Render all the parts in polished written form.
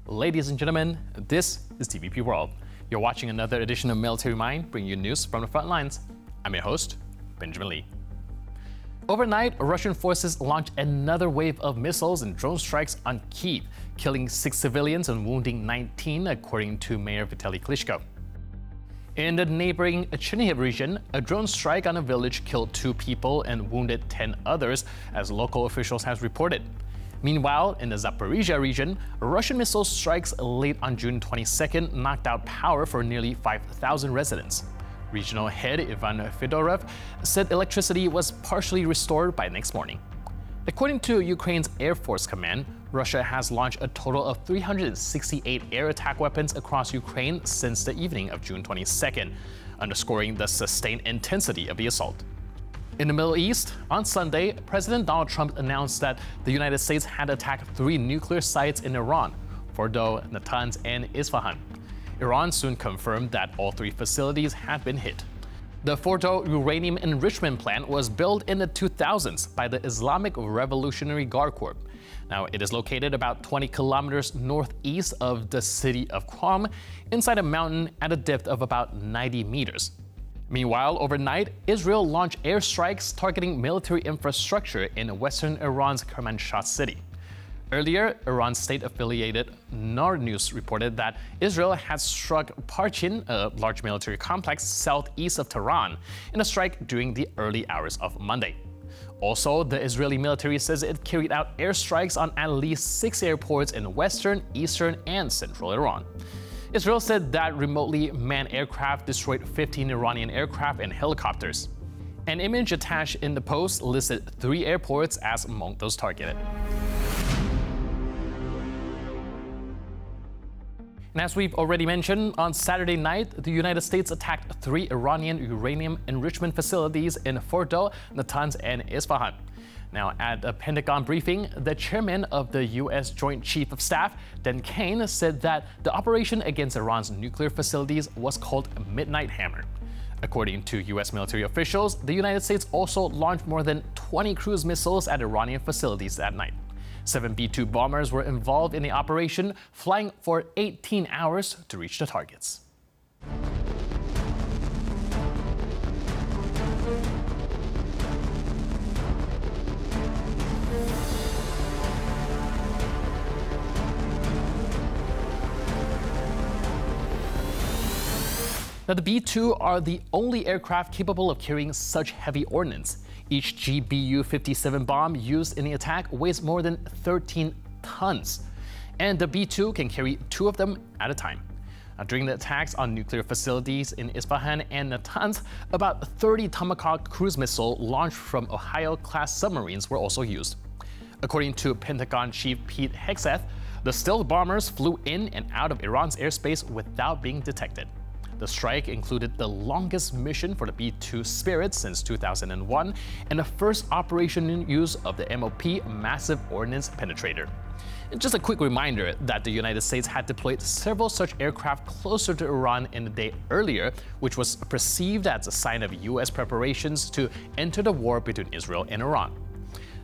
Ladies and gentlemen, this is TVP World. You're watching another edition of Military Mind, bringing you news from the front lines. I'm your host, Benjamin Lee. Overnight, Russian forces launched another wave of missiles and drone strikes on Kyiv, killing 6 civilians and wounding 19, according to Mayor Vitaly Klitschko. In the neighboring Chernihiv region, a drone strike on a village killed 2 people and wounded 10 others, as local officials have reported. Meanwhile, in the Zaporizhia region, Russian missile strikes late on June 22nd knocked out power for nearly 5,000 residents. Regional head Ivan Fedorov said electricity was partially restored by next morning. According to Ukraine's Air Force Command, Russia has launched a total of 368 air attack weapons across Ukraine since the evening of June 22nd, underscoring the sustained intensity of the assault. In the Middle East, on Sunday, President Donald Trump announced that the United States had attacked 3 nuclear sites in Iran, Fordo, Natanz, and Isfahan. Iran soon confirmed that all 3 facilities had been hit. The Fordo uranium enrichment plant was built in the 2000s by the Islamic Revolutionary Guard Corps. Now, it is located about 20 kilometers northeast of the city of Qom, inside a mountain at a depth of about 90 meters. Meanwhile, overnight, Israel launched airstrikes targeting military infrastructure in western Iran's Kermanshah city. Earlier, Iran's state-affiliated Nar News reported that Israel had struck Parchin, a large military complex southeast of Tehran, in a strike during the early hours of Monday. Also, the Israeli military says it carried out airstrikes on at least 6 airports in western, eastern, and central Iran. Israel said that remotely manned aircraft destroyed 15 Iranian aircraft and helicopters. An image attached in the post listed 3 airports as among those targeted. And as we've already mentioned, on Saturday night, the United States attacked 3 Iranian uranium enrichment facilities in Fordo, Natanz, and Isfahan. Now, at a Pentagon briefing, the chairman of the U.S. Joint Chief of Staff, Dan Kane, said that the operation against Iran's nuclear facilities was called Midnight Hammer. According to U.S. military officials, the United States also launched more than 20 cruise missiles at Iranian facilities that night. 7 B-2 bombers were involved in the operation, flying for 18 hours to reach the targets. Now, the B-2 are the only aircraft capable of carrying such heavy ordnance. Each GBU-57 bomb used in the attack weighs more than 13 tons, and the B-2 can carry 2 of them at a time. Now, during the attacks on nuclear facilities in Isfahan and Natanz, about 30 Tomahawk cruise missiles launched from Ohio-class submarines were also used. According to Pentagon Chief Pete Hegseth, the stealth bombers flew in and out of Iran's airspace without being detected. The strike included the longest mission for the B-2 Spirit since 2001 and the first operation in use of the MOP Massive Ordnance Penetrator. And just a quick reminder that the United States had deployed several such aircraft closer to Iran in the day earlier, which was perceived as a sign of U.S. preparations to enter the war between Israel and Iran.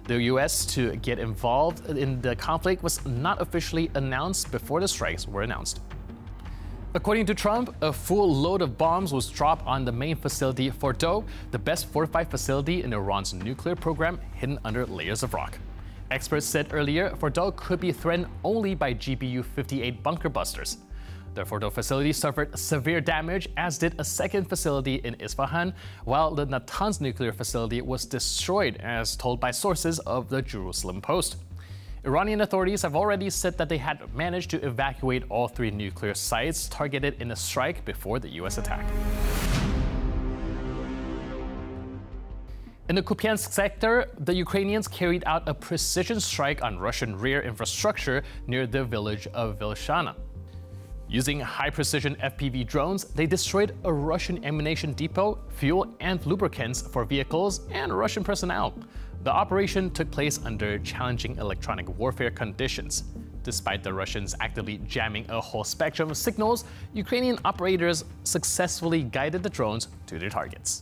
The U.S. to get involved in the conflict was not officially announced before the strikes were announced. According to Trump, a full load of bombs was dropped on the main facility Fordo, the best fortified facility in Iran's nuclear program, hidden under layers of rock. Experts said earlier Fordo could be threatened only by GBU-58 bunker busters. The Fordo facility suffered severe damage, as did a second facility in Isfahan, while the Natanz nuclear facility was destroyed, as told by sources of the Jerusalem Post. Iranian authorities have already said that they had managed to evacuate all 3 nuclear sites targeted in a strike before the U.S. attack. In the Kupiansk sector, the Ukrainians carried out a precision strike on Russian rear infrastructure near the village of Vilshana. Using high-precision FPV drones, they destroyed a Russian ammunition depot, fuel and lubricants for vehicles, and Russian personnel. The operation took place under challenging electronic warfare conditions. Despite the Russians actively jamming a whole spectrum of signals, Ukrainian operators successfully guided the drones to their targets.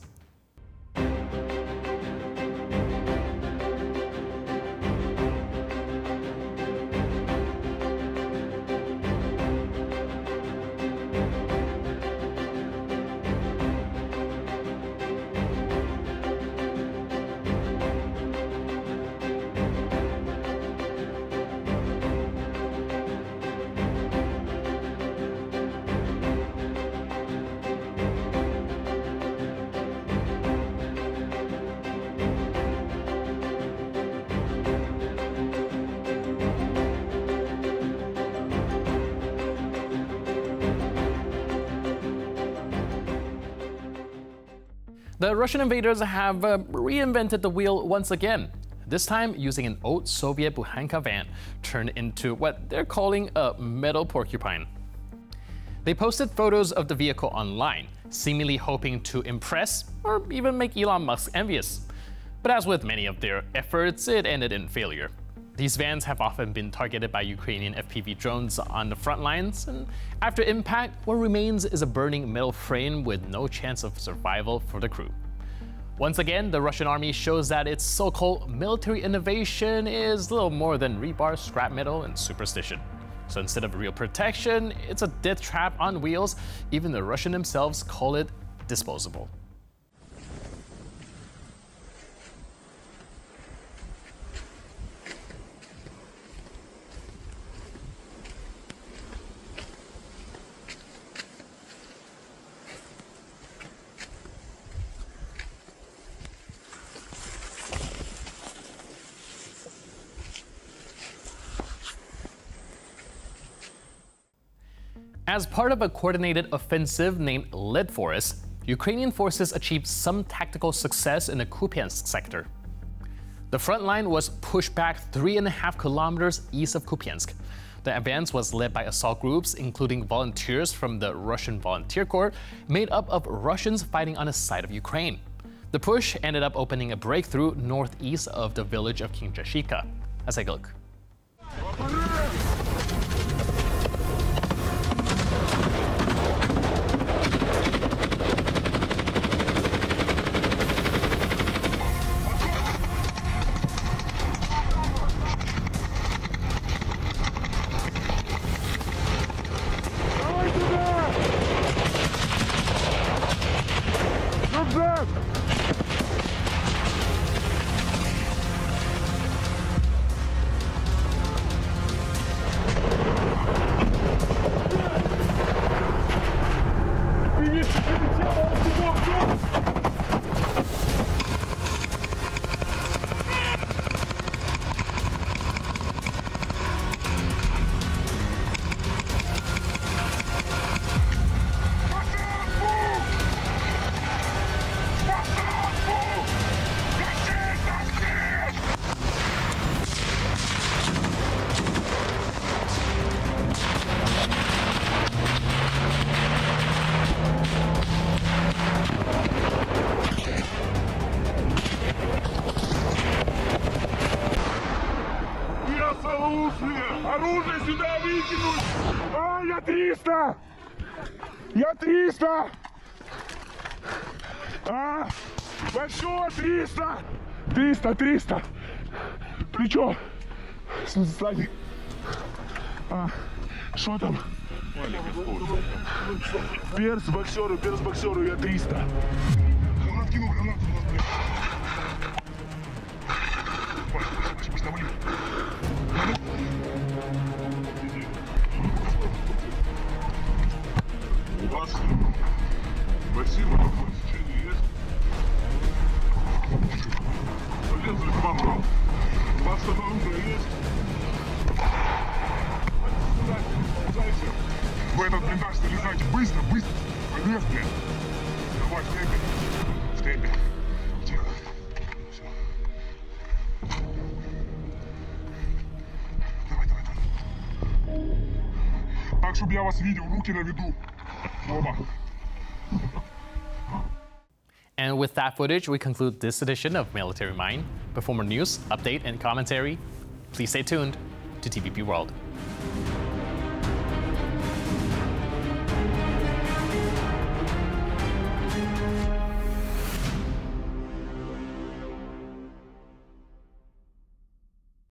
The Russian invaders have reinvented the wheel once again, this time using an old Soviet Bukhanka van turned into what they're calling a metal porcupine. They posted photos of the vehicle online, seemingly hoping to impress or even make Elon Musk envious. But as with many of their efforts, it ended in failure. These vans have often been targeted by Ukrainian FPV drones on the front lines, and after impact, what remains is a burning metal frame with no chance of survival for the crew. Once again, the Russian army shows that its so-called military innovation is little more than rebar, scrap metal, and superstition. So instead of real protection, it's a death trap on wheels. Even the Russians themselves call it disposable. As part of a coordinated offensive named Lead Forest, Ukrainian forces achieved some tactical success in the Kupiansk sector. The front line was pushed back 3.5 kilometers east of Kupiansk. The advance was led by assault groups, including volunteers from the Russian Volunteer Corps, made up of Russians fighting on the side of Ukraine. The push ended up opening a breakthrough northeast of the village of Kinjashika. Let's take a look. Оружие сюда выкинуть! А, я 300! Я 300! А, большое 300! 300! Плечо! Сзади! А, что там? Перс боксеру, я 300! Гранат кинул, гранату у нас, блядь! Пусть навали! У вас спасибо, посещение есть. Полезли к вам. У вас что-то оружие есть. Залезайте. В этот блиндаж залезайте. Быстро. Полез, блин. Давай, в темпе. Тихо. Все. Давай. Так, чтобы я вас видел, руки на виду. Оба. And with that footage, we conclude this edition of Military Mind. But for more news, update, and commentary, please stay tuned to TVP World.